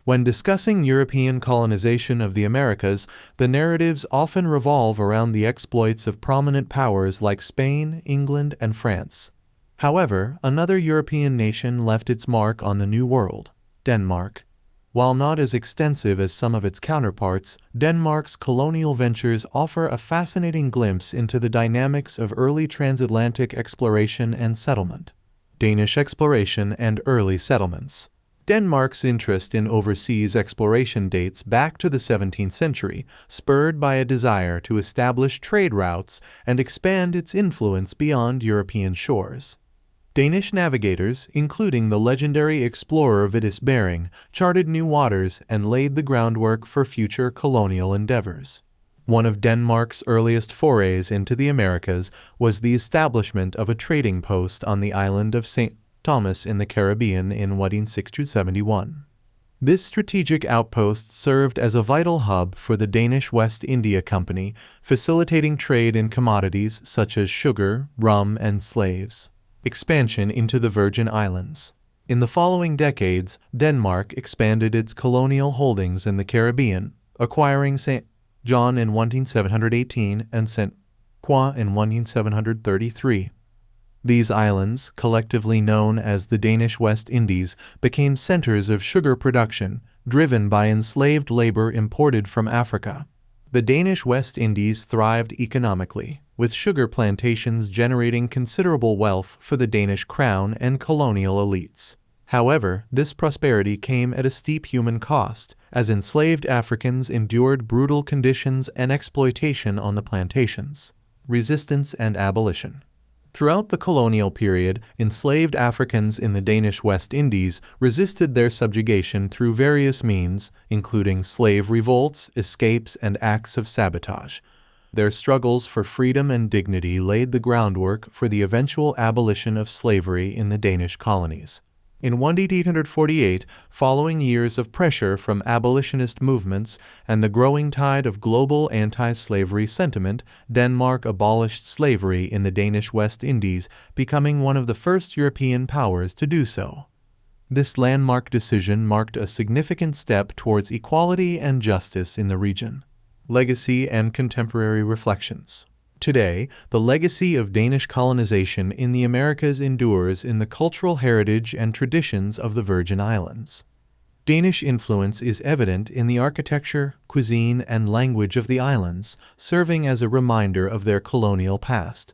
When discussing European colonization of the Americas, the narratives often revolve around the exploits of prominent powers like Spain, England, and France. However, another European nation left its mark on the New World: Denmark. While not as extensive as some of its counterparts, Denmark's colonial ventures offer a fascinating glimpse into the dynamics of early transatlantic exploration and settlement. Danish exploration and early settlements. Denmark's interest in overseas exploration dates back to the 17th century, spurred by a desire to establish trade routes and expand its influence beyond European shores. Danish navigators, including the legendary explorer Vitus Bering, charted new waters and laid the groundwork for future colonial endeavors. One of Denmark's earliest forays into the Americas was the establishment of a trading post on the island of St. Thomas in the Caribbean in 1671. This strategic outpost served as a vital hub for the Danish West India Company, facilitating trade in commodities such as sugar, rum, and slaves. Expansion into the Virgin Islands. In the following decades, Denmark expanded its colonial holdings in the Caribbean, acquiring St. John in 1718 and St. Croix in 1733. These islands, collectively known as the Danish West Indies, became centers of sugar production, driven by enslaved labor imported from Africa. The Danish West Indies thrived economically, with sugar plantations generating considerable wealth for the Danish crown and colonial elites. However, this prosperity came at a steep human cost, as enslaved Africans endured brutal conditions and exploitation on the plantations. Resistance and abolition. Throughout the colonial period, enslaved Africans in the Danish West Indies resisted their subjugation through various means, including slave revolts, escapes, and acts of sabotage. Their struggles for freedom and dignity laid the groundwork for the eventual abolition of slavery in the Danish colonies. In 1848, following years of pressure from abolitionist movements and the growing tide of global anti-slavery sentiment, Denmark abolished slavery in the Danish West Indies, becoming one of the first European powers to do so. This landmark decision marked a significant step towards equality and justice in the region. Legacy and contemporary reflections. Today, the legacy of Danish colonization in the Americas endures in the cultural heritage and traditions of the Virgin Islands. Danish influence is evident in the architecture, cuisine, and language of the islands, serving as a reminder of their colonial past.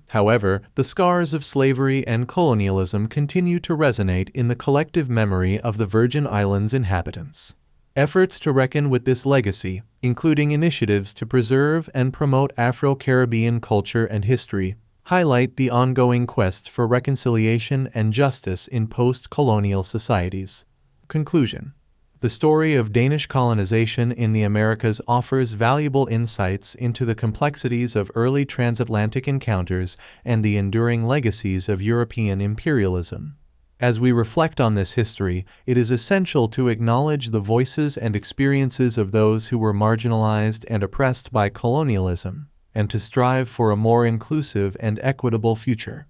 However, the scars of slavery and colonialism continue to resonate in the collective memory of the Virgin Islands inhabitants. Efforts to reckon with this legacy, including initiatives to preserve and promote Afro-Caribbean culture and history, highlight the ongoing quest for reconciliation and justice in post-colonial societies. Conclusion. The story of Danish colonization in the Americas offers valuable insights into the complexities of early transatlantic encounters and the enduring legacies of European imperialism. As we reflect on this history, it is essential to acknowledge the voices and experiences of those who were marginalized and oppressed by colonialism, and to strive for a more inclusive and equitable future.